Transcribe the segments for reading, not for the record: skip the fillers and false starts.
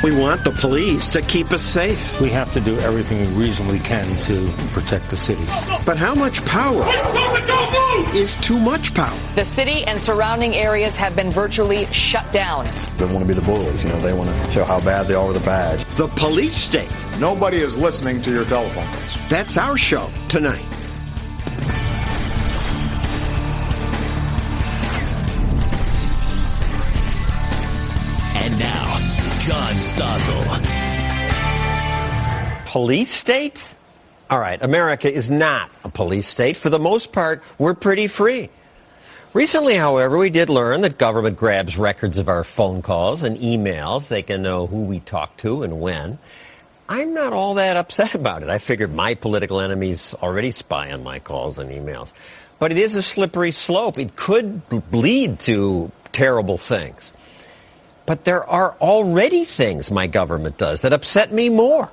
We want the police to keep us safe. We have to do everything we reasonably can to protect the city. But how much power is too much power? The city and surrounding areas have been virtually shut down. They want to be the bullies. They want to show how bad they are with a badge. The police state. Nobody is listening to your telephone calls. That's our show tonight. And now, John Stossel. Police state? All right, America is not a police state. For the most part, we're pretty free. Recently, however, we did learn that government grabs records of our phone calls and emails. They can know who we talk to and when. I'm not all that upset about it. I figured my political enemies already spy on my calls and emails. But it is a slippery slope. It could lead to terrible things. But there are already things my government does that upset me more.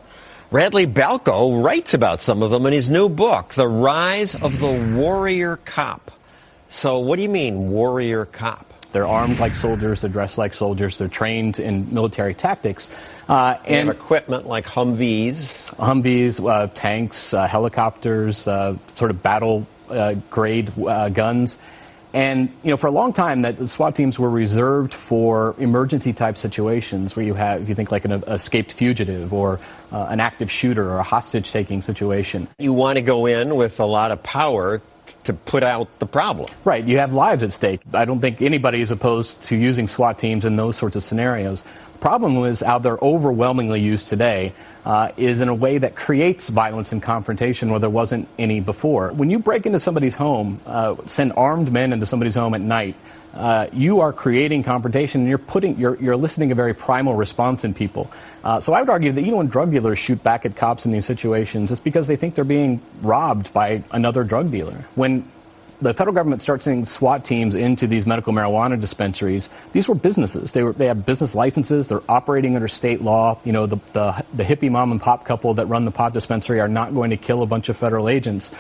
Radley Balco writes about some of them in his new book, The Rise of the Warrior Cop. So what do you mean, warrior cop? They're armed like soldiers, they're dressed like soldiers, they're trained in military tactics. And equipment like Humvees, tanks, helicopters, sort of battle grade guns. And, for a long time, that SWAT teams were reserved for emergency-type situations where if you think like an escaped fugitive or an active shooter or a hostage-taking situation. You want to go in with a lot of power to put out the problem. Right. You have lives at stake. I don't think anybody is opposed to using SWAT teams in those sorts of scenarios. The problem is how they're overwhelmingly used today is in a way that creates violence and confrontation where there wasn't any before. When you break into somebody's home, send armed men into somebody's home at night, you are creating confrontation, and you're eliciting a very primal response in people. So I would argue that when drug dealers shoot back at cops in these situations, it's because they think they're being robbed by another drug dealer. When the federal government starts sending SWAT teams into these medical marijuana dispensaries, these were businesses. They have business licenses. They're operating under state law. The hippie mom and pop couple that run the pot dispensary are not going to kill a bunch of federal agents.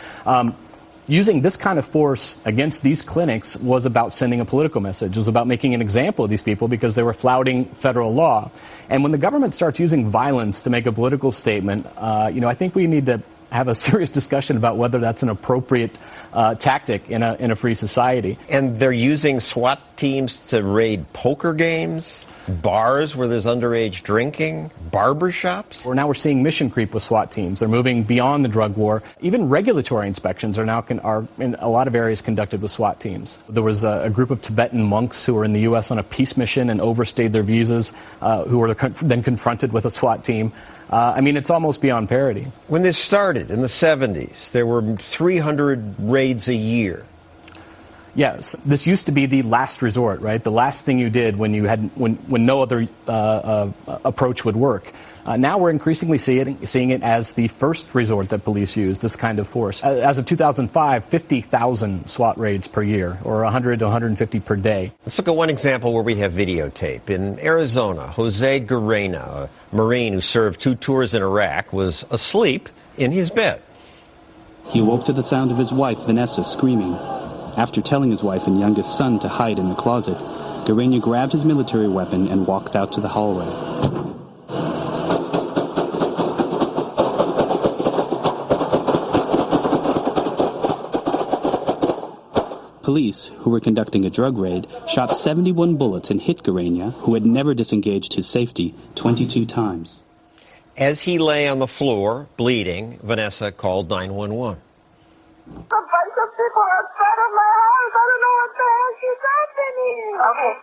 Using this kind of force against these clinics was about sending a political message. It was about making an example of these people because they were flouting federal law. And when the government starts using violence to make a political statement, I think we need to have a serious discussion about whether that's an appropriate tactic in a free society. And they're using SWAT teams to raid poker games, bars where there's underage drinking, barbershops. We're seeing mission creep with SWAT teams. They're moving beyond the drug war. Even regulatory inspections are in a lot of areas conducted with SWAT teams. There was a group of Tibetan monks who were in the U.S. on a peace mission and overstayed their visas, who were then confronted with a SWAT team. It's almost beyond parody. When this started in the 70s, there were 300 raids a year. Yes, this used to be the last resort, right? The last thing you did when no other approach would work. Now we're increasingly seeing it as the first resort that police use, this kind of force. As of 2005, 50,000 SWAT raids per year, or 100 to 150 per day. Let's look at one example where we have videotape. In Arizona, Jose Guerrena, a Marine who served 2 tours in Iraq, was asleep in his bed. He awoke to the sound of his wife, Vanessa, screaming. After telling his wife and youngest son to hide in the closet, Guerrena grabbed his military weapon and walked out to the hallway. Police, who were conducting a drug raid, shot 71 bullets and hit Guerrena, who had never disengaged his safety, 22 times. As he lay on the floor, bleeding, Vanessa called 911. A bunch of people outside of my house. I don't know what the heck is happening. Okay,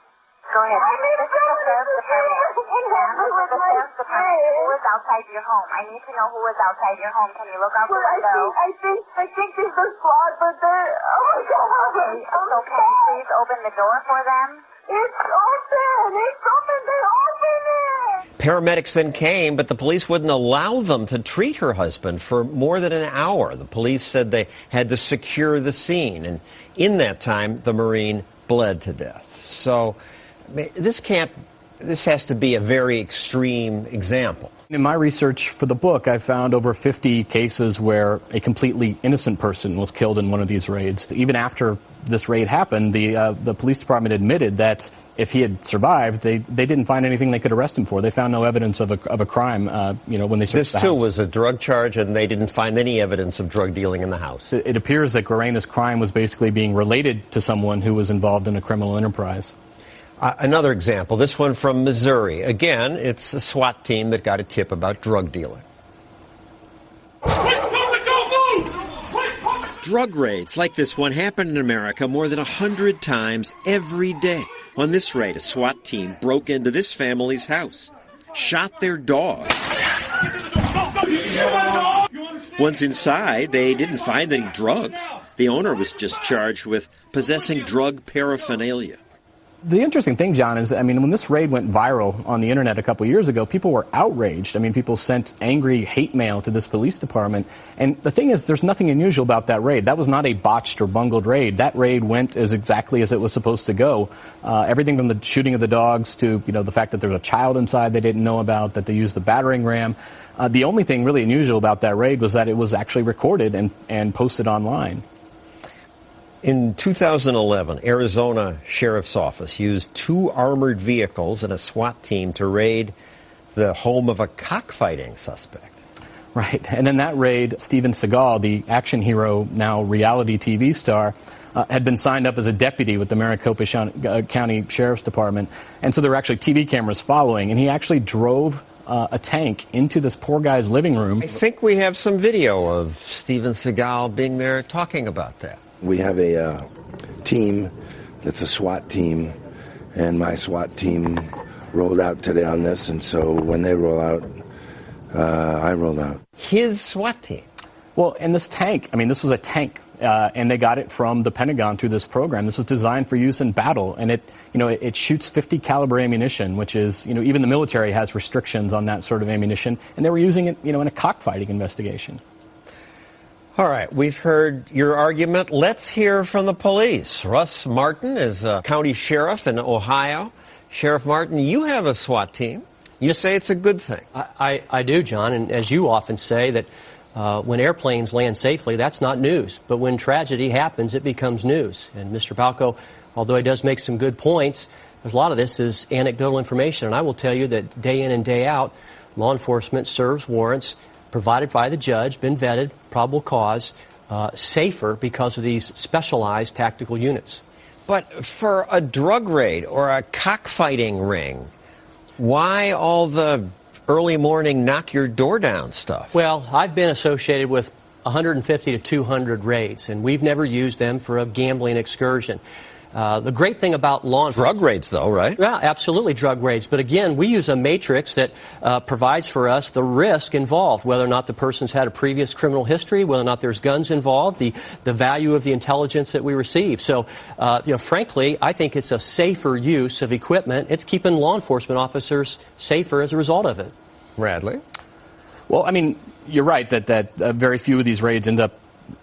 go ahead. I need to go to the sheriff's department. Who was outside your home? I need to know who was outside your home. Can you look out the window? I think it's the squad, but they're... Oh, my God. So can you please open the door for them? It's open. They're opening. Paramedics then came, but the police wouldn't allow them to treat her husband for more than an hour. The police said they had to secure the scene, and in that time, the Marine bled to death. So this can't this has to be a very extreme example. In my research for the book, I found over 50 cases where a completely innocent person was killed in one of these raids. Even after this raid happened, the police department admitted that if he had survived, they didn't find anything they could arrest him for. They found no evidence of a crime, when they searched the house. This, too, was a drug charge, and they didn't find any evidence of drug dealing in the house. It appears that Guarena's crime was basically being related to someone who was involved in a criminal enterprise. Another example, this one from Missouri. Again, it's a SWAT team that got a tip about drug dealing. Drug raids like this one happen in America more than 100 times every day. On this raid, a SWAT team broke into this family's house, shot their dog. Once inside, they didn't find any drugs. The owner was just charged with possessing drug paraphernalia. The interesting thing, John, is, when this raid went viral on the internet a couple years ago, people were outraged. People sent angry hate mail to this police department. And the thing is, there's nothing unusual about that raid. That was not a botched or bungled raid. That raid went exactly as it was supposed to go. Everything from the shooting of the dogs to, the fact that there was a child inside they didn't know about, that they used the battering ram. The only thing really unusual about that raid was that it was actually recorded and posted online. In 2011, Arizona Sheriff's Office used 2 armored vehicles and a SWAT team to raid the home of a cockfighting suspect. Right. And in that raid, Steven Seagal, the action hero, now reality TV star, had been signed up as a deputy with the Maricopa County Sheriff's Department. And so there were actually TV cameras following, and he actually drove a tank into this poor guy's living room. I think we have some video of Steven Seagal being there talking about that. We have a team that's a SWAT team, and my SWAT team rolled out today on this, and so when they roll out, I rolled out. His SWAT team? Well, and this tank, this was a tank, and they got it from the Pentagon through this program. This was designed for use in battle, and it shoots 50 caliber ammunition, which is, even the military has restrictions on that sort of ammunition, and they were using it, in a cockfighting investigation. All right, we've heard your argument. Let's hear from the police. Russ Martin is a county sheriff in Ohio. Sheriff Martin, you have a SWAT team. You say it's a good thing. I do, John, and as you often say, that when airplanes land safely, that's not news. But when tragedy happens, it becomes news. And Mr. Palco, although he does make some good points, there's a lot of this is anecdotal information. And I will tell you that day in and day out, law enforcement serves warrants provided by the judge, been vetted, probable cause, safer because of these specialized tactical units. But for a drug raid or a cockfighting ring, why all the early morning knock your door down stuff? Well, I've been associated with 150 to 200 raids, and we've never used them for a gambling excursion. The great thing about law enforcement... Drug raids, though, right? Yeah, absolutely drug raids. But again, we use a matrix that provides for us the risk involved, whether or not the person's had a previous criminal history, whether or not there's guns involved, the value of the intelligence that we receive. So, frankly, I think it's a safer use of equipment. It's keeping law enforcement officers safer as a result of it. Radley? Well, you're right that very few of these raids end up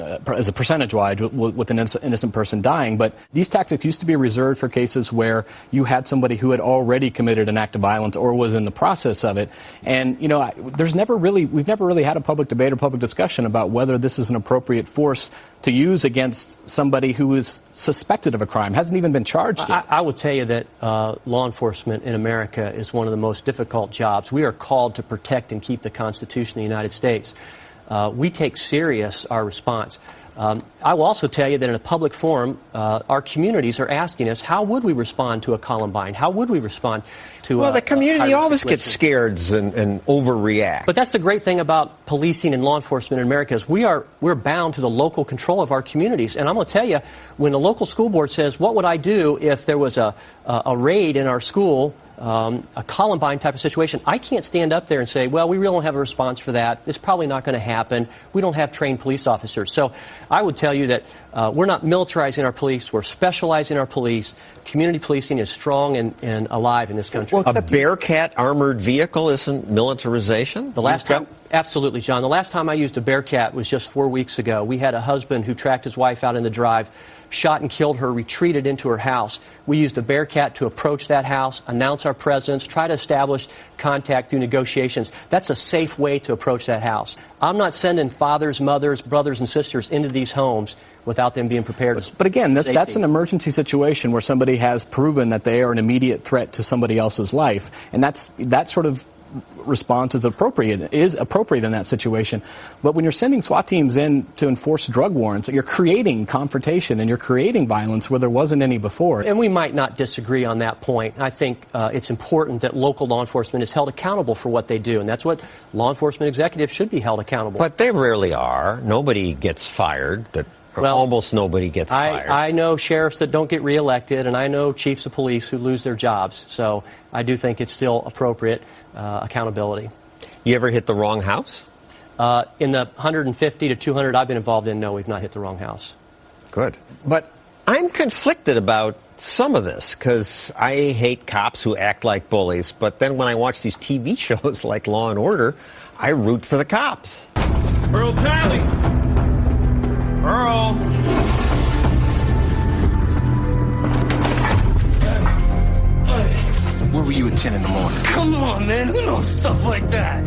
as a percentage-wise, with an innocent person dying. But these tactics used to be reserved for cases where you had somebody who had already committed an act of violence or was in the process of it. And, we've never really had a public debate or public discussion about whether this is an appropriate force to use against somebody who is suspected of a crime, hasn't even been charged yet. I would tell you that law enforcement in America is one of the most difficult jobs. We are called to protect and keep the Constitution of the United States. We take serious our response. I will also tell you that in a public forum, our communities are asking us, how would we respond to a Columbine? How would we respond to Well, the community always gets scared and overreact. But that's the great thing about policing and law enforcement in America is we're bound to the local control of our communities. And I'm going to tell you, when the local school board says, what would I do if there was a raid in our school, a Columbine type of situation, I can't stand up there and say, well, we really don't have a response for that. It's probably not going to happen. We don't have trained police officers. So I would tell you that we're not militarizing our police. We're specializing our police. Community policing is strong and alive in this country. Well, a Bearcat armored vehicle isn't militarization? The last time, Absolutely, John. The last time I used a Bearcat was just 4 weeks ago. We had a husband who tracked his wife out in the drive, shot and killed her, retreated into her house. We used a Bearcat to approach that house, announce our presence, try to establish contact through negotiations. That's a safe way to approach that house. I'm not sending fathers, mothers, brothers, and sisters into these homes without them being prepared. But again, that's an emergency situation where somebody has proven that they are an immediate threat to somebody else's life. And that sort of response is appropriate in that situation. But when you're sending SWAT teams in to enforce drug warrants, you're creating confrontation and you're creating violence where there wasn't any before. And we might not disagree on that point. I think it's important that local law enforcement is held accountable for what they do, and that's what law enforcement executives should be held accountable. But they rarely are. Nobody gets fired. Almost nobody gets fired. I know sheriffs that don't get reelected, and I know chiefs of police who lose their jobs. So I do think it's still appropriate accountability. You ever hit the wrong house? In the 150 to 200 I've been involved in, no, we've not hit the wrong house. Good. But I'm conflicted about some of this because I hate cops who act like bullies. But then when I watch these TV shows like Law and Order, I root for the cops. Earl Talley! Earl! Where were you at 10 in the morning? Come on, man. Who knows stuff like that?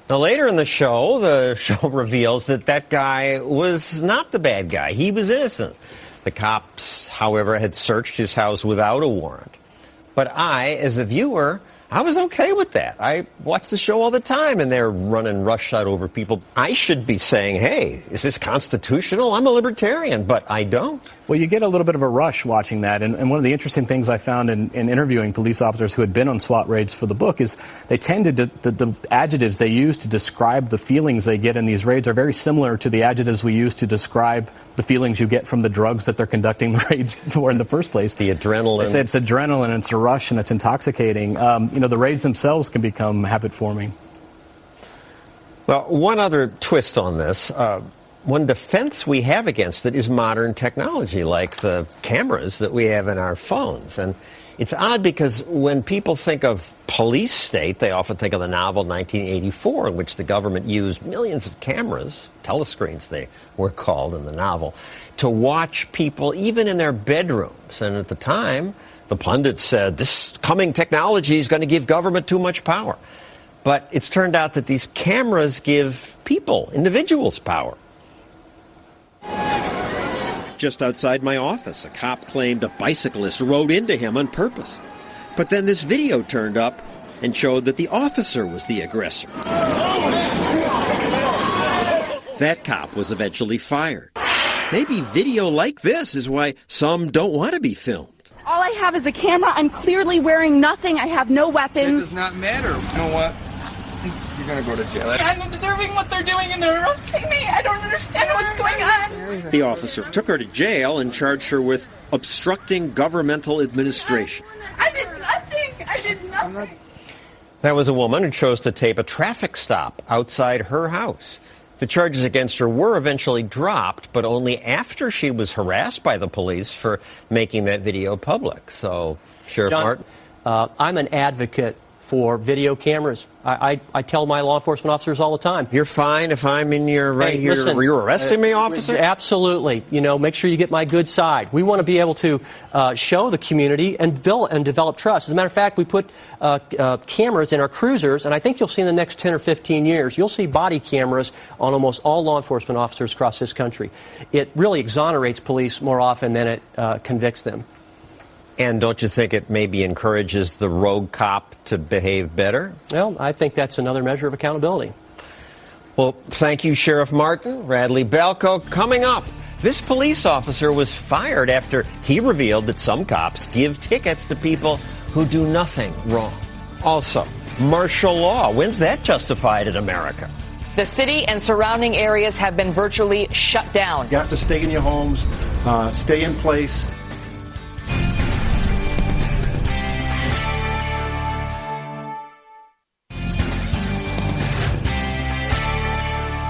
Now, later in the show reveals that guy was not the bad guy. He was innocent. The cops, however, had searched his house without a warrant. But I, as a viewer, I was okay with that. I watch the show all the time, and they're running roughshod over people. I should be saying, hey, is this constitutional? I'm a libertarian, but I don't. Well, you get a little bit of a rush watching that, and one of the interesting things I found in interviewing police officers who had been on SWAT raids for the book is they tended to, the adjectives they use to describe the feelings they get in these raids are very similar to the adjectives we use to describe the feelings you get from the drugs that they're conducting the raids for in the first place. The adrenaline. They say it's adrenaline, it's a rush, and it's intoxicating. The raids themselves can become habit-forming. Well, one other twist on this. One defense we have against it is modern technology, like the cameras that we have in our phones. And it's odd because when people think of police state, they often think of the novel 1984, in which the government used millions of cameras, telescreens they were called in the novel, to watch people even in their bedrooms. And at the time, the pundits said, this coming technology is going to give government too much power. But it's turned out that these cameras give people, individuals, power. Just outside my office, a cop claimed a bicyclist rode into him on purpose. But then this video turned up and showed that the officer was the aggressor. That cop was eventually fired. Maybe video like this is why some don't want to be filmed. All I have is a camera. I'm clearly wearing nothing. I have no weapons. It does not matter. You know what? You're going to go to jail. I'm observing what they're doing and they're arresting me. I don't understand what's going on. The officer took her to jail and charged her with obstructing governmental administration. I did nothing. That was a woman who chose to tape a traffic stop outside her house. The charges against her were eventually dropped, but only after she was harassed by the police for making that video public. So, Sheriff John, Martin? I'm an advocate for video cameras. I tell my law enforcement officers all the time. You're fine if I'm in your here. Listen, were you arresting me, officer? Absolutely. Make sure you get my good side. We want to be able to show the community and develop trust. As a matter of fact, we put cameras in our cruisers, and I think you'll see in the next 10 or 15 years, you'll see body cameras on almost all law enforcement officers across this country. It really exonerates police more often than it convicts them. And don't you think it maybe encourages the rogue cop to behave better? Well, I think that's another measure of accountability. Well, thank you, Sheriff Martin. Radley Balco. Coming up, this police officer was fired after he revealed that some cops give tickets to people who do nothing wrong. Also, martial law. When's that justified in America? The city and surrounding areas have been virtually shut down. You have to stay in your homes, stay in place.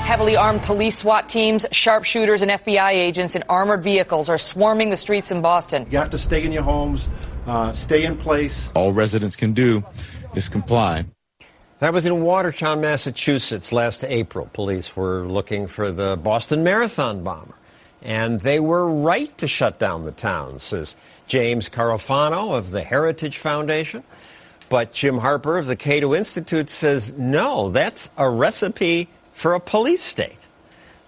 Heavily armed police SWAT teams, sharpshooters, and FBI agents in armored vehicles are swarming the streets in Boston. You have to stay in your homes, stay in place. All residents can do is comply. That was in Watertown, Massachusetts last April. Police were looking for the Boston Marathon bomber, and they were right to shut down the town, says James Carofano of the Heritage Foundation. But Jim Harper of the Cato Institute says, no, that's a recipe for a police state.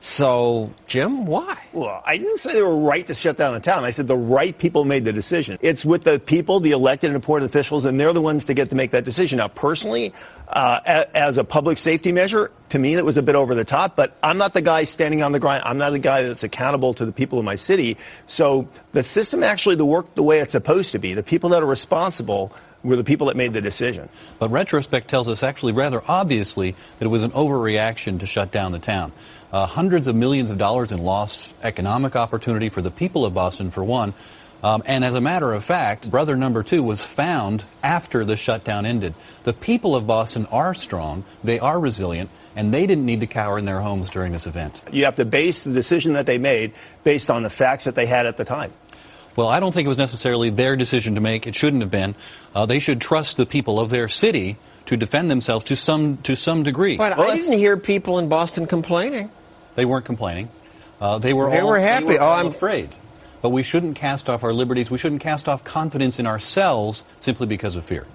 So, Jim, why? Well, I didn't say they were right to shut down the town. I said the right people made the decision. It's with the people, the elected and appointed officials, and they're the ones to get to make that decision. Now, personally, as a public safety measure, to me, that was a bit over the top, but I'm not the guy standing on the ground. I'm not the guy that's accountable to the people of my city. So the system actually worked the way it's supposed to be. The people that are responsible were the people that made the decision. But retrospect tells us actually rather obviously that it was an overreaction to shut down the town. Hundreds of millions of dollars in lost economic opportunity for the people of Boston, for one. And as a matter of fact, brother number 2 was found after the shutdown ended. The people of Boston are strong, they are resilient, and they didn't need to cower in their homes during this event. You have to base the decision that they made based on the facts that they had at the time. Well, I don't think it was necessarily their decision to make. It shouldn't have been. They should trust the people of their city to defend themselves to some degree. But I didn't hear people in Boston complaining. They weren't complaining. They were happy. They were all afraid. But we shouldn't cast off our liberties. We shouldn't cast off confidence in ourselves simply because of fear.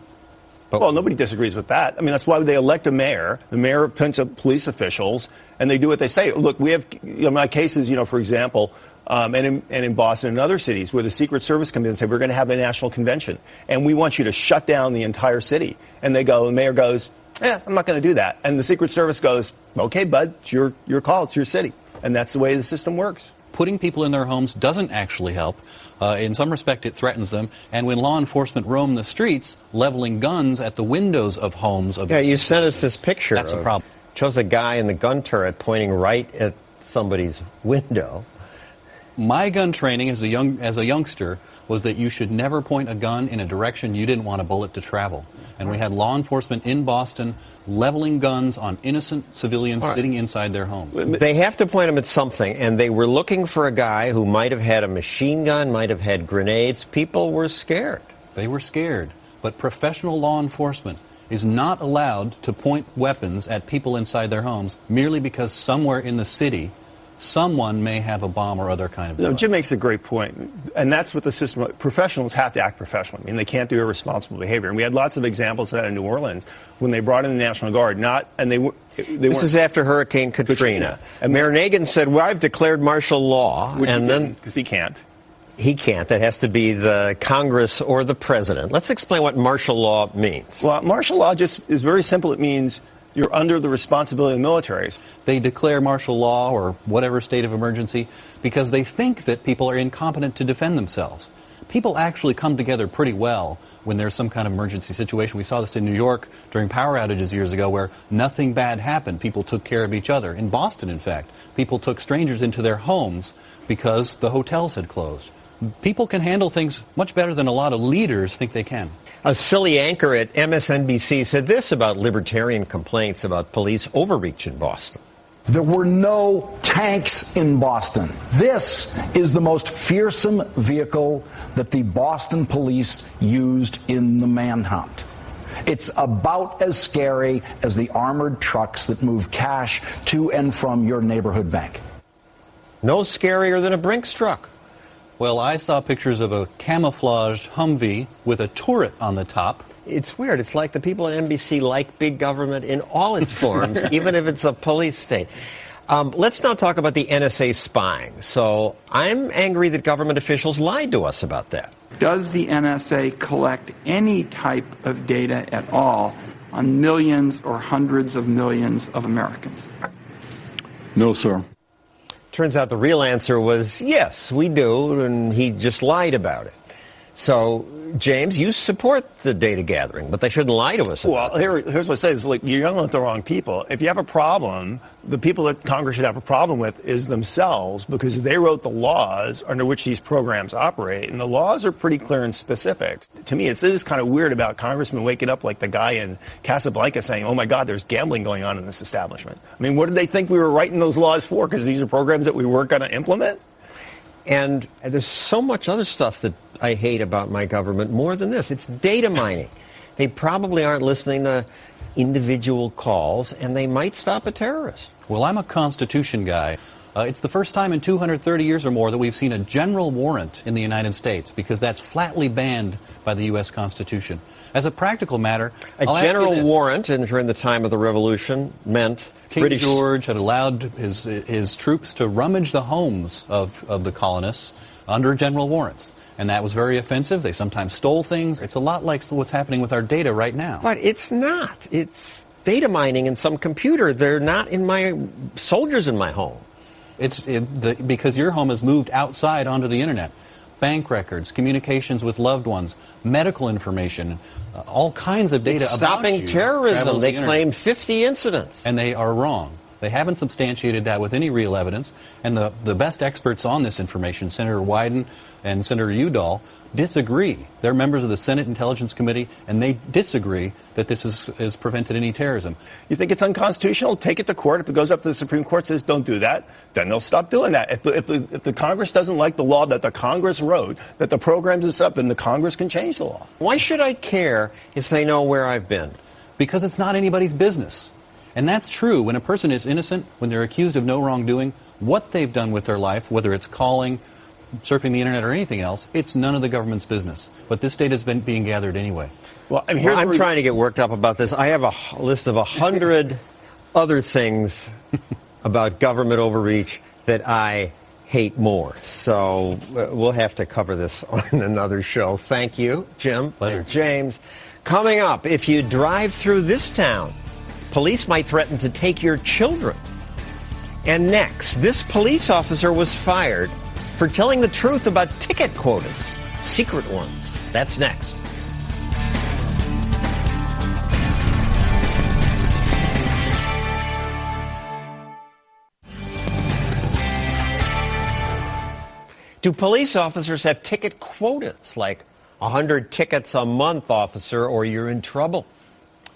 Well, nobody disagrees with that. I mean, that's why they elect a mayor. The mayor appoints police officials, and they do what they say. Look, we have my cases, for example, and in Boston and other cities where the Secret Service comes in and say, we're going to have a national convention, and we want you to shut down the entire city. And the mayor goes, I'm not going to do that. And the Secret Service goes, okay, bud, it's your call. It's your city. And that's the way the system works. Putting people in their homes doesn't actually help. In some respect, it threatens them. And when law enforcement roam the streets, leveling guns at the windows of homes of... Yeah, you sent us this picture. That's a problem. Shows a guy in the gun turret pointing right at somebody's window. My gun training as a youngster was that you should never point a gun in a direction you didn't want a bullet to travel. And we had law enforcement in Boston leveling guns on innocent civilians sitting inside their homes. They have to point them at something, and they were looking for a guy who might have had a machine gun, might have had grenades. People were scared. They were scared. But professional law enforcement is not allowed to point weapons at people inside their homes merely because somewhere in the city someone may have a bomb or other kind of device. Jim makes a great point, and that's what the system. Professionals have to act professionally. I mean, they can't do irresponsible behavior, and we had lots of examples of that in New Orleans when they brought in the National Guard. This is after Hurricane Katrina. And Mayor Nagin said, "Well, I've declared martial law," and then because he can't. He can't. That has to be the Congress or the president. Let's explain what martial law means. Well, martial law just is very simple. It means you're under the responsibility of the militaries. They declare martial law or whatever state of emergency because they think that people are incompetent to defend themselves. People actually come together pretty well when there's some kind of emergency situation. We saw this in New York during power outages years ago where nothing bad happened. People took care of each other. In Boston, in fact, people took strangers into their homes because the hotels had closed. People can handle things much better than a lot of leaders think they can. A silly anchor at MSNBC said this about libertarian complaints about police overreach in Boston. There were no tanks in Boston. This is the most fearsome vehicle that the Boston police used in the manhunt. It's about as scary as the armored trucks that move cash to and from your neighborhood bank. No scarier than a Brinks truck. Well, I saw pictures of a camouflaged Humvee with a turret on the top. It's weird. It's like the people at NBC like big government in all its forms, even if it's a police state. Let's now talk about the NSA spying. So I'm angry that government officials lied to us about that. Does the NSA collect any type of data at all on millions or hundreds of millions of Americans? No, sir. Turns out the real answer was, yes, we do, and he just lied about it. So, James, you support the data gathering, but they shouldn't lie to us about it. Well, here's what I say. It's like you're yelling at the wrong people. If you have a problem, the people that Congress should have a problem with is themselves because they wrote the laws under which these programs operate, and the laws are pretty clear and specific. To me, it is kind of weird about congressmen waking up like the guy in Casablanca saying, oh, my God, there's gambling going on in this establishment. I mean, what did they think we were writing those laws for? Because these are programs that we weren't going to implement? And there's so much other stuff that I hate about my government more than this. It's data mining. They probably aren't listening to individual calls, and they might stop a terrorist. Well, I'm a Constitution guy. It's the first time in 230 years or more that we've seen a general warrant in the United States, because that's flatly banned by the U.S. Constitution. As a practical matter, a general warrant during the time of the Revolution meant King George had allowed his troops to rummage the homes of the colonists under general warrants. And that was very offensive. They sometimes stole things. It's a lot like what's happening with our data right now. But it's not. It's data mining in some computer. They're not in my soldiers in my home. Because your home has moved outside onto the internet. Bank records, communications with loved ones, medical information, all kinds of data it's about stopping you terrorism. They the claim 50 incidents. And they are wrong. They haven't substantiated that with any real evidence. And the best experts on this information, Senator Wyden and Senator Udall, disagree. They're members of the Senate Intelligence Committee, and they disagree that this has prevented any terrorism. You think it's unconstitutional? Take it to court. If it goes up to the Supreme Court, says don't do that, then they'll stop doing that. If the Congress doesn't like the law that the Congress wrote, that the programs is up, then the Congress can change the law. Why should I care if they know where I've been? Because it's not anybody's business. And that's true. When a person is innocent, when they're accused of no wrongdoing, what they've done with their life, whether it's calling, surfing the internet, or anything else, it's none of the government's business. But this data has been being gathered anyway. Well, I'm trying to get worked up about this. I have a list of 100 other things about government overreach that I hate more. So we'll have to cover this on another show. Thank you, Jim. Pleasure. James. Coming up, if you drive through this town, police might threaten to take your children. And next, this police officer was fired for telling the truth about ticket quotas, secret ones. That's next. Do police officers have ticket quotas, like 100 tickets a month, officer, or you're in trouble?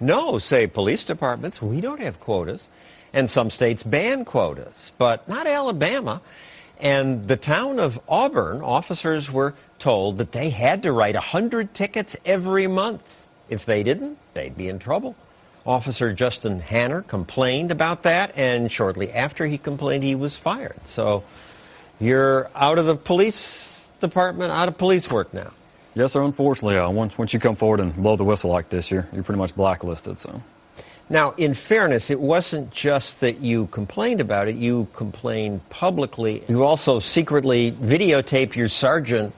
No, say police departments. We don't have quotas. And some states ban quotas, but not Alabama. And the town of Auburn, officers were told that they had to write 100 tickets every month. If they didn't, they'd be in trouble. Officer Justin Hanner complained about that, and shortly after he complained, he was fired. So you're out of the police department, out of police work now. Yes, sir. Unfortunately, once you come forward and blow the whistle like this, you're pretty much blacklisted. So. Now, in fairness, it wasn't just that you complained about it. You complained publicly. You also secretly videotaped your sergeant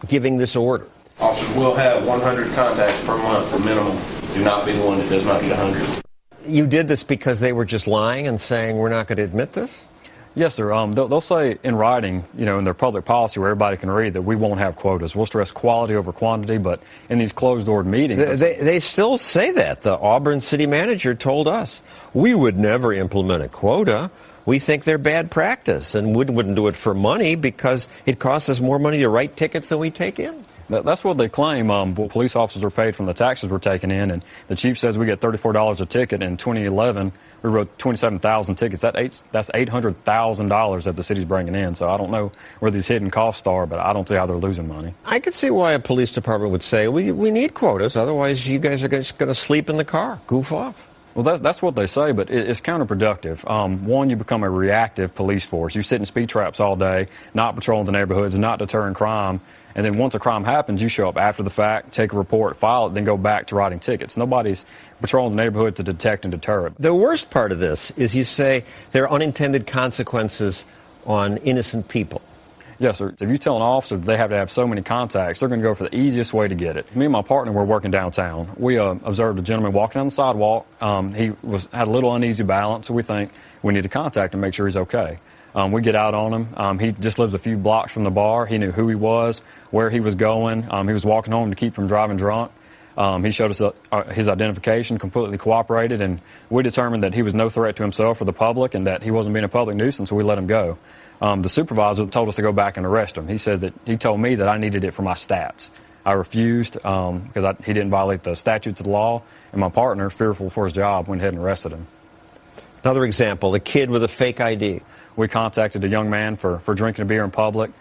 giving this order. Officers will have 100 contacts per month for minimum. Do not be the one that does not get 100. You did this because they were just lying and saying, we're not going to admit this? Yes, sir. They'll say in writing, in their public policy where everybody can read, that we won't have quotas. We'll stress quality over quantity, but in these closed-door meetings... They still say that. The Auburn city manager told us, we would never implement a quota. We think they're bad practice, and wouldn't do it for money because it costs us more money to write tickets than we take in. That's what they claim. Police officers are paid from the taxes we're taking in, and the chief says we get $34 a ticket. In 2011, we wrote 27,000 tickets. That's $800,000 that the city's bringing in. So I don't know where these hidden costs are, but I don't see how they're losing money. I could see why a police department would say, we need quotas, otherwise you guys are just going to sleep in the car, goof off. Well, that's what they say, but it's counterproductive. One, you become a reactive police force. You sit in speed traps all day, not patrolling the neighborhoods, not deterring crime. And then once a crime happens, you show up after the fact, take a report, file it, then go back to writing tickets. Nobody's patrolling the neighborhood to detect and deter it. The worst part of this is you say there are unintended consequences on innocent people. Yes, sir. If you tell an officer they have to have so many contacts, they're going to go for the easiest way to get it. Me and my partner were working downtown. We observed a gentleman walking down the sidewalk. He had a little uneasy balance, so we think we need to contact him, make sure he's okay. We get out on him. He just lives a few blocks from the bar. He knew who he was, where he was going. He was walking home to keep from driving drunk. He showed us his identification, completely cooperated, and we determined that he was no threat to himself or the public and that he wasn't being a public nuisance, so we let him go. The supervisor told us to go back and arrest him. He said that he told me that I needed it for my stats. I refused because he didn't violate the statutes of the law, and my partner, fearful for his job, went ahead and arrested him. Another example, a kid with a fake ID. We contacted a young man for drinking a beer in public.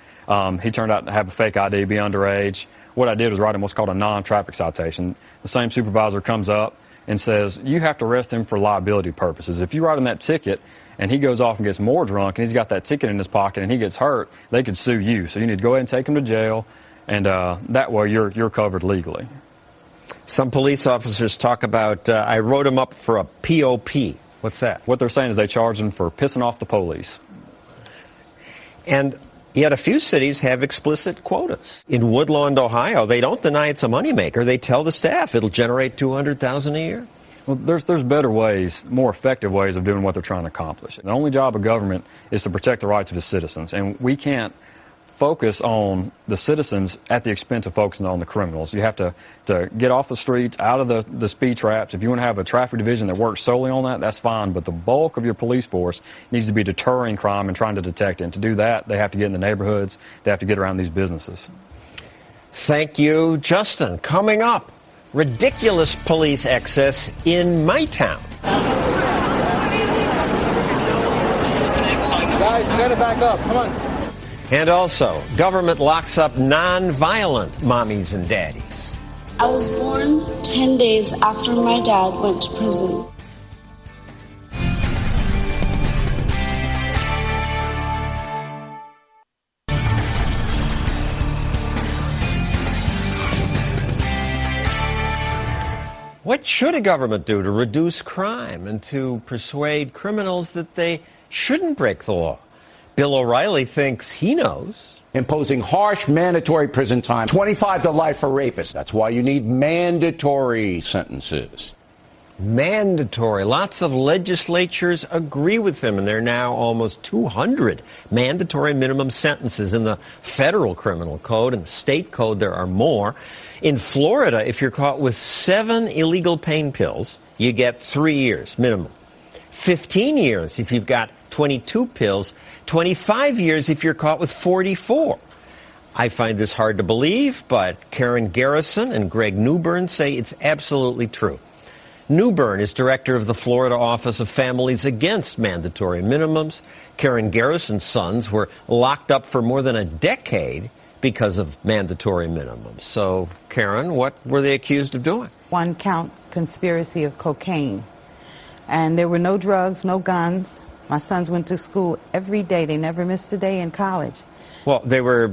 He turned out to have a fake ID, be underage. What I did was write him what's called a non-traffic citation. The same supervisor comes up and says, you have to arrest him for liability purposes. If you write him that ticket and he goes off and gets more drunk and he's got that ticket in his pocket and he gets hurt, they could sue you. So you need to go ahead and take him to jail, and that way you're covered legally. Some police officers talk about, I wrote him up for a POP. What's that? What they're saying is they charge him for pissing off the police. And yet a few cities have explicit quotas. In Woodlawn, Ohio, they don't deny it's a moneymaker. They tell the staff it'll generate $200,000 a year. Well, there's better ways, more effective ways of doing what they're trying to accomplish. The only job of government is to protect the rights of its citizens, and we can't focus on the citizens at the expense of focusing on the criminals. You have to get off the streets, out of the speed traps. If you want to have a traffic division that works solely on that, that's fine. But the bulk of your police force needs to be deterring crime and trying to detect it. And to do that, they have to get in the neighborhoods. They have to get around these businesses. Thank you, Justin. Coming up, ridiculous police excess in my town. Guys, you gotta back up. Come on. And also, government locks up non-violent mommies and daddies. I was born 10 days after my dad went to prison. What should a government do to reduce crime and to persuade criminals that they shouldn't break the law? Bill O'Reilly thinks he knows. Imposing harsh mandatory prison time, 25 to life for rapists. That's why you need mandatory sentences. Mandatory. Lots of legislatures agree with him, and there are now almost 200 mandatory minimum sentences in the federal criminal code. In the state code, there are more. In Florida, if you're caught with 7 illegal pain pills, you get 3 years minimum. 15 years if you've got 22 pills. 25 years if you're caught with 44. I find this hard to believe, but Karen Garrison and Greg Newbern say it's absolutely true. Newbern is director of the Florida Office of Families Against Mandatory Minimums. Karen Garrison's sons were locked up for more than a decade because of mandatory minimums. So, Karen, what were they accused of doing? 1 count conspiracy of cocaine. And there were no drugs, no guns. My sons went to school every day. They never missed a day in college. Well, they were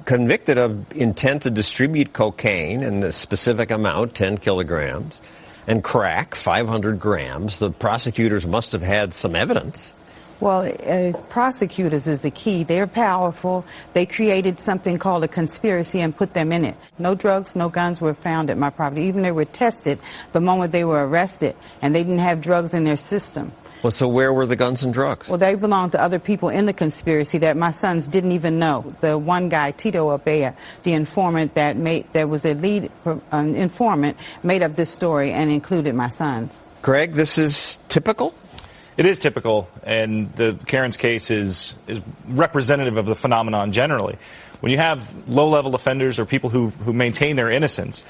convicted of intent to distribute cocaine in a specific amount, 10 kilograms, and crack, 500 grams. The prosecutors must have had some evidence. Well, prosecutors is the key. They're powerful. They created something called a conspiracy and put them in it. No drugs, no guns were found at my property. Even they were tested the moment they were arrested, and they didn't have drugs in their system. Well, so where were the guns and drugs? Well, they belonged to other people in the conspiracy that my sons didn't even know. The one guy, Tito Abea, the informant that was a lead informant, made up this story and included my sons. Greg, this is typical? It is typical, and Karen's case is representative of the phenomenon generally. When you have low-level offenders or people who maintain their innocence,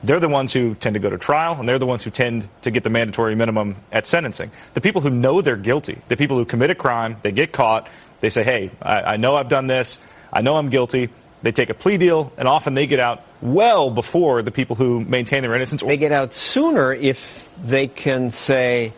they're the ones who tend to go to trial, and they're the ones who tend to get the mandatory minimum at sentencing. The people who know they're guilty, the people who commit a crime, they get caught, they say, hey, I know I've done this, I know I'm guilty. They take a plea deal, and often they get out well before the people who maintain their innocence. They get out sooner if they can say,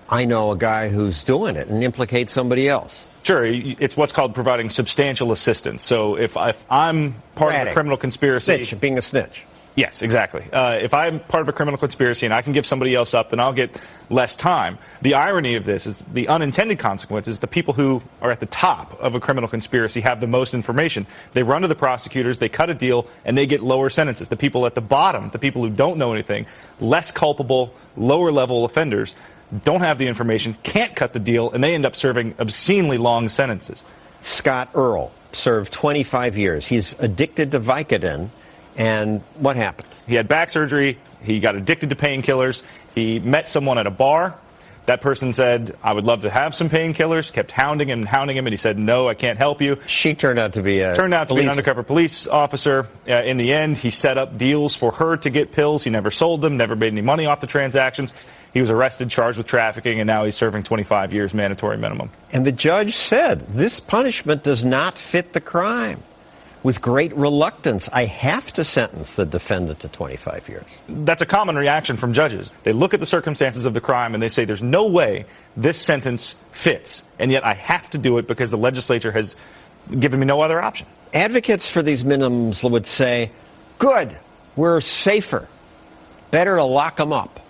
I know a guy who's doing it, and implicate somebody else. Sure, it's what's called providing substantial assistance. So if I'm part of a criminal conspiracy... Snitch, being a snitch. Yes, exactly. If I'm part of a criminal conspiracy and I can give somebody else up, then I'll get less time. The irony of this is the unintended consequence is the people who are at the top of a criminal conspiracy have the most information. They run to the prosecutors, they cut a deal, and they get lower sentences. The people at the bottom, the people who don't know anything, less culpable, lower-level offenders, don't have the information, can't cut the deal, and they end up serving obscenely long sentences. Scott Earl served 25 years. He's addicted to Vicodin. And what happened? He had back surgery. He got addicted to painkillers. He met someone at a bar. That person said, I would love to have some painkillers, kept hounding him, and he said, no, I can't help you. She turned out to be an undercover police officer. In the end, he set up deals for her to get pills. He never sold them, never made any money off the transactions. He was arrested, charged with trafficking, and now he's serving 25 years mandatory minimum. And the judge said, this punishment does not fit the crime. with great reluctance, I have to sentence the defendant to 25 years. That's a common reaction from judges. They look at the circumstances of the crime and they say there's no way this sentence fits, and yet I have to do it because the legislature has given me no other option. Advocates for these minimums would say, good, we're safer. Better to lock them up.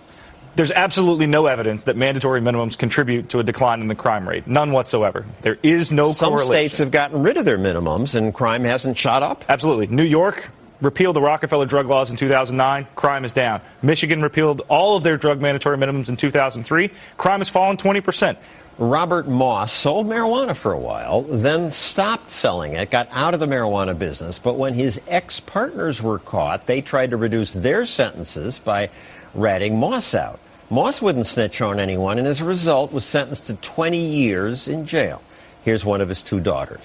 There's absolutely no evidence that mandatory minimums contribute to a decline in the crime rate. None whatsoever. There is no correlation. Some states have gotten rid of their minimums and crime hasn't shot up. Absolutely. New York repealed the Rockefeller drug laws in 2009. Crime is down. Michigan repealed all of their drug mandatory minimums in 2003. Crime has fallen 20%. Robert Moss sold marijuana for a while, then stopped selling it, got out of the marijuana business. But when his ex-partners were caught, they tried to reduce their sentences by ratting Moss out. Moss wouldn't snitch on anyone, and as a result was sentenced to 20 years in jail. Here's one of his two daughters.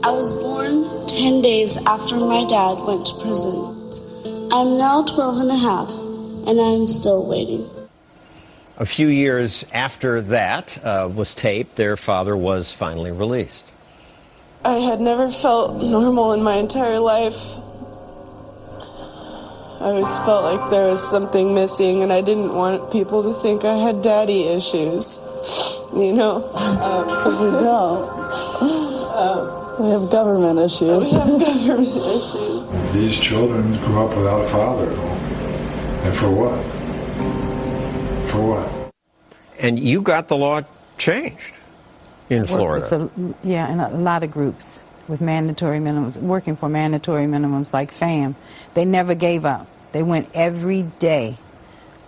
I was born 10 days after my dad went to prison. I'm now 12 and a half, and I'm still waiting. A few years after that was taped, their father was finally released. I had never felt normal in my entire life. I always felt like there was something missing, and I didn't want people to think I had daddy issues, you know? Because we don't. We have government issues. We have government issues. These children grew up without a father. And for what? For what? And you got the law changed in Florida. Yeah, and a lot of groups with mandatory minimums, working for mandatory minimums like FAM. They never gave up. They went every day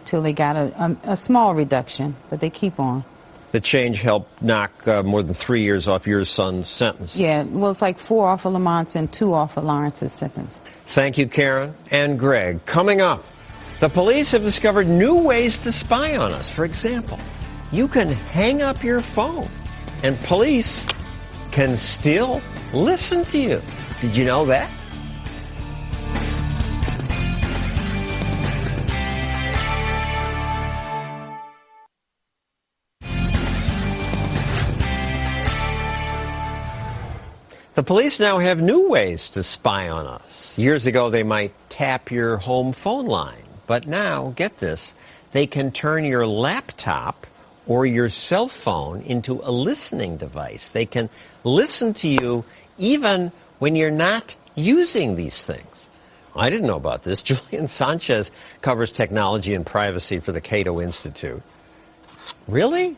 till they got a small reduction, but they keep on. The change helped knock more than 3 years off your son's sentence. Yeah, well, it's like 4 off of Lamont's and 2 off of Lawrence's sentence. Thank you, Karen and Greg. Coming up, the police have discovered new ways to spy on us. For example, you can hang up your phone, and police can still listen to you. Did you know that? The police now have new ways to spy on us. Years ago, they might tap your home phone line. But now, get this, they can turn your laptop or your cell phone into a listening device. They can listen to you even when you're not using these things. I didn't know about this. Julian Sanchez covers technology and privacy for the Cato Institute. Really?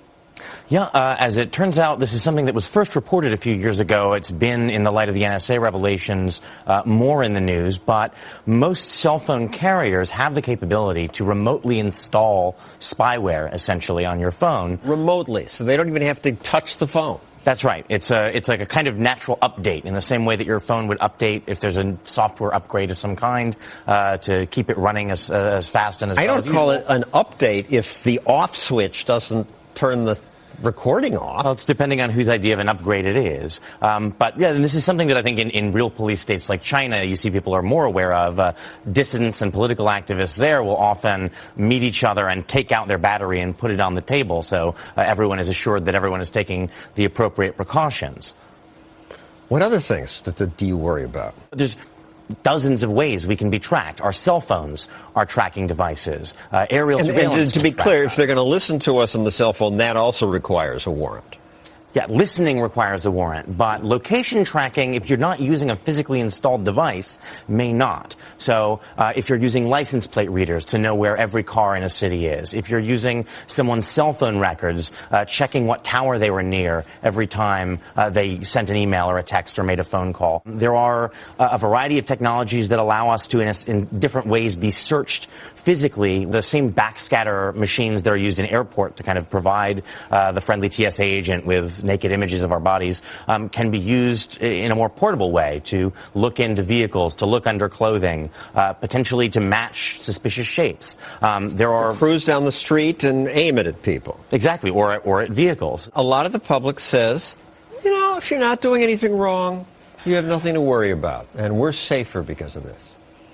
Yeah, as it turns out, this is something that was first reported a few years ago. It's been, in the light of the NSA revelations, more in the news. But most cell phone carriers have the capability to remotely install spyware, essentially, on your phone. Remotely, so they don't even have to touch the phone. That's right. It's like a kind of natural update in the same way that your phone would update if there's a software upgrade of some kind to keep it running as fast and as well as usual. I don't call it an update if the off switch doesn't turn the recording off. Well, it's depending on whose idea of an upgrade it is. But yeah, this is something that I think in real police states like China, you see people are more aware of. Dissidents and political activists there will often meet each other and take out their battery and put it on the table, so everyone is assured that everyone is taking the appropriate precautions. What other things do you worry about? There's dozens of ways we can be tracked. Our cell phones are tracking devices. Aerial surveillance. And to be clear, if they're going to listen to us on the cell phone, that also requires a warrant. Yeah, listening requires a warrant, but location tracking, if you're not using a physically installed device, may not. So if you're using license plate readers to know where every car in a city is, if you're using someone's cell phone records, checking what tower they were near every time they sent an email or a text or made a phone call. There are a variety of technologies that allow us to, in different ways, be searched physically. The same backscatter machines that are used in airport to kind of provide the friendly TSA agent with naked images of our bodies can be used in a more portable way to look into vehicles, to look under clothing, potentially to match suspicious shapes. There are cruise down the street and aim it at people. Exactly, or at vehicles. A lot of the public says, you know, if you're not doing anything wrong, you have nothing to worry about, and we're safer because of this.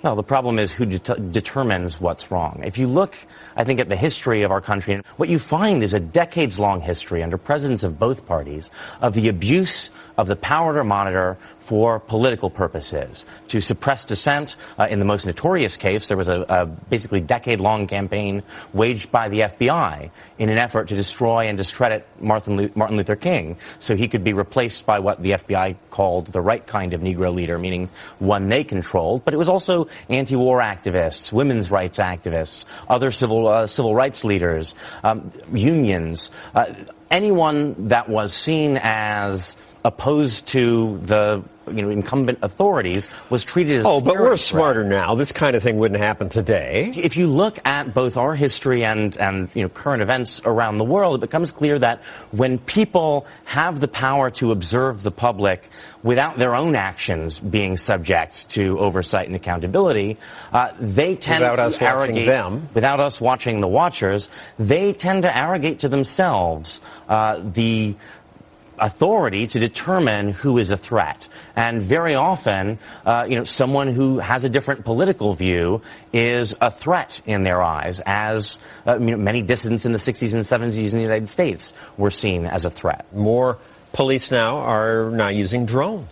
Well, the problem is who determines what's wrong. If you look, I think, at the history of our country, what you find is a decades-long history under presidents of both parties of the abuse of the power to monitor for political purposes, to suppress dissent. In the most notorious case, there was a basically decade-long campaign waged by the FBI in an effort to destroy and discredit Martin Luther King so he could be replaced by what the FBI called the right kind of Negro leader, meaning one they controlled. But it was also anti-war activists, women's rights activists, other civil rights leaders, unions, anyone that was seen as opposed to the incumbent authorities was treated as but we're smarter now. This kind of thing wouldn't happen today. If you look at both our history and current events around the world, it becomes clear that when people have the power to observe the public without their own actions being subject to oversight and accountability, they tend to arrogate them. Without us watching the watchers, they tend to arrogate to themselves the authority to determine who is a threat. And very often, someone who has a different political view is a threat in their eyes, as many dissidents in the 60s and 70s in the United States were seen as a threat. More police now are now using drones.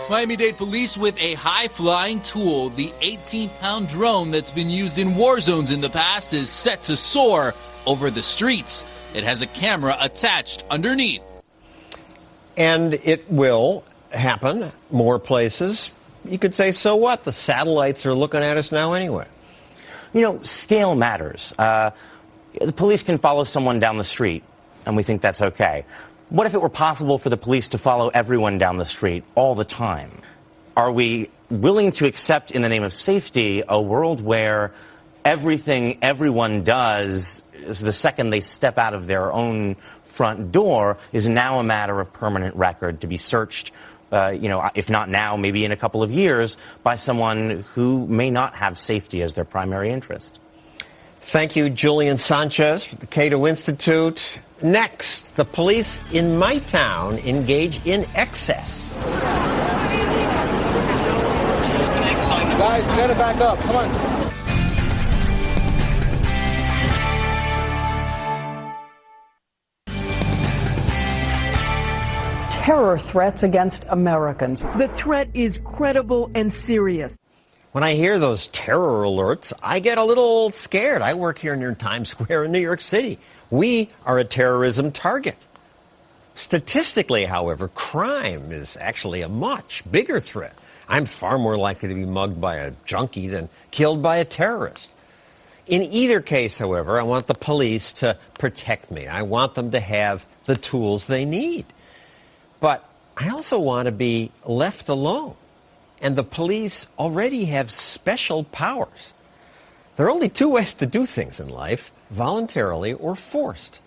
Miami-Dade police with a high-flying tool. The 18-pound drone that's been used in war zones in the past is set to soar over the streets. It has a camera attached underneath. And it will happen more places. You could say, so what? The satellites are looking at us now anyway. Scale matters. The police can follow someone down the street, and we think that's okay. What if it were possible for the police to follow everyone down the street all the time? Are we willing to accept, in the name of safety, a world where everything everyone does is the second they step out of their own front door is now a matter of permanent record to be searched, if not now, maybe in a couple of years, by someone who may not have safety as their primary interest? Thank you, Julian Sanchez from the Cato Institute. Next, the police in my town engage in excess. Guys, you gotta back up. Come on. Terror threats against Americans. The threat is credible and serious. When I hear those terror alerts, I get a little scared. I work here near Times Square in New York City. We are a terrorism target. Statistically, however, crime is actually a much bigger threat. I'm far more likely to be mugged by a junkie than killed by a terrorist. In either case, however, I want the police to protect me. I want them to have the tools they need. But I also want to be left alone. And the police already have special powers. There are only two ways to do things in life, voluntarily or forced.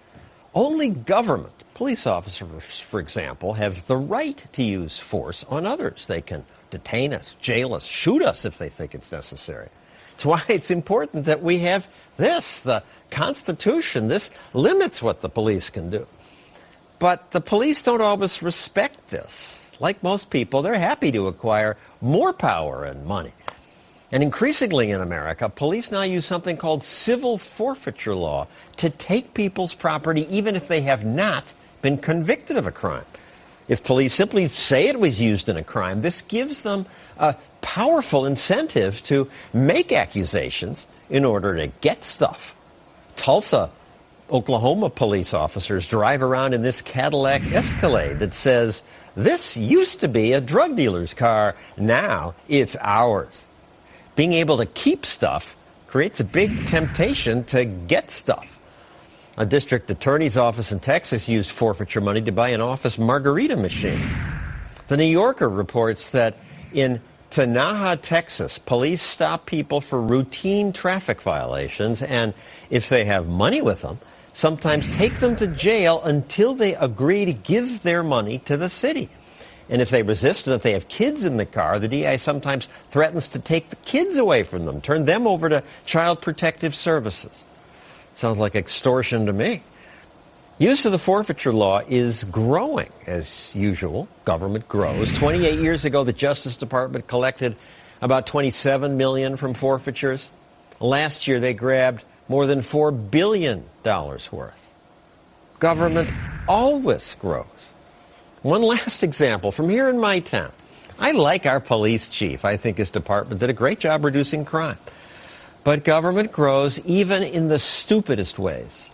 Only government police officers, for example, have the right to use force on others. They can detain us, jail us, shoot us if they think it's necessary. That's why it's important that we have this, the Constitution. This limits what the police can do. But the police don't always respect this. Like most people, they're happy to acquire more power and money. And increasingly in America, police now use something called civil forfeiture law to take people's property even if they have not been convicted of a crime. If police simply say it was used in a crime, this gives them a powerful incentive to make accusations in order to get stuff. Tulsa, Oklahoma police officers drive around in this Cadillac Escalade that says, "This used to be a drug dealer's car, now it's ours." Being able to keep stuff creates a big temptation to get stuff. A district attorney's office in Texas used forfeiture money to buy an office margarita machine. The New Yorker reports that in Tanaja, Texas, police stop people for routine traffic violations, and if they have money with them, sometimes take them to jail until they agree to give their money to the city. And if they resist and if they have kids in the car, the DA sometimes threatens to take the kids away from them, turn them over to Child Protective Services. Sounds like extortion to me. Use of the forfeiture law is growing. As usual, government grows. 28 years ago, the Justice Department collected about $27 million from forfeitures. Last year, they grabbed more than $4 billion worth. Government always grows. One last example from here in my town. I like our police chief. I think his department did a great job reducing crime. But government grows even in the stupidest ways.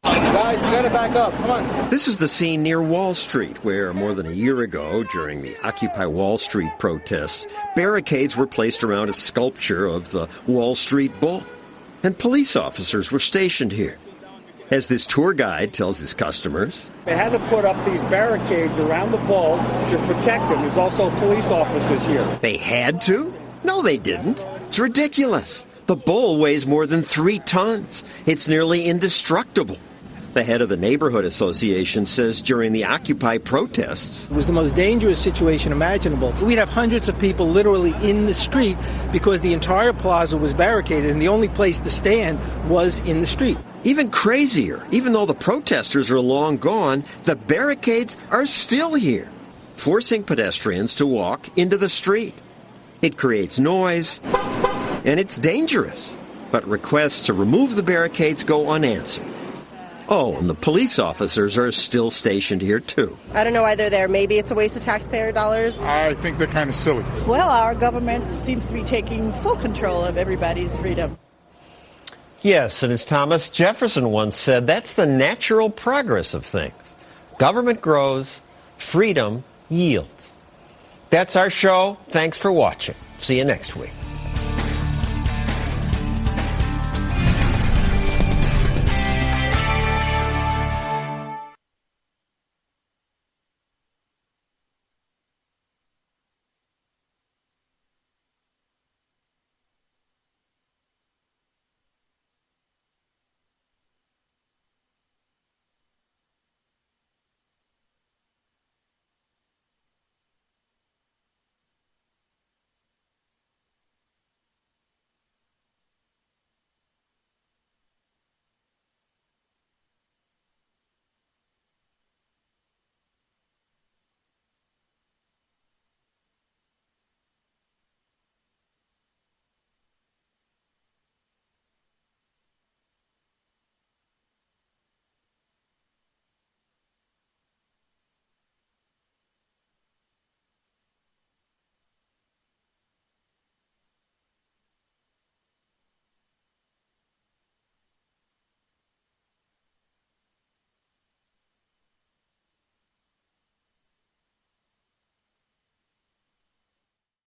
Guys, you gotta back up. Come on. This is the scene near Wall Street, where more than a year ago, during the Occupy Wall Street protests, barricades were placed around a sculpture of the Wall Street Bull. And police officers were stationed here. As this tour guide tells his customers, They had to put up these barricades around the bull to protect him. There's also police officers here. they had to? No, they didn't. It's ridiculous. The bull weighs more than 3 tons. It's nearly indestructible. The head of the neighborhood association says during the Occupy protests, It was the most dangerous situation imaginable. We'd have hundreds of people literally in the street because the entire plaza was barricaded and the only place to stand was in the street. even crazier, even though the protesters are long gone, the barricades are still here, forcing pedestrians to walk into the street. It creates noise, and it's dangerous. But requests to remove the barricades go unanswered. Oh, and the police officers are still stationed here, too. I don't know why they're there. Maybe it's a waste of taxpayer dollars. I think they're kind of silly. Well, our government seems to be taking full control of everybody's freedom. Yes, and as Thomas Jefferson once said, that's the natural progress of things. Government grows, freedom yields. That's our show. Thanks for watching. See you next week.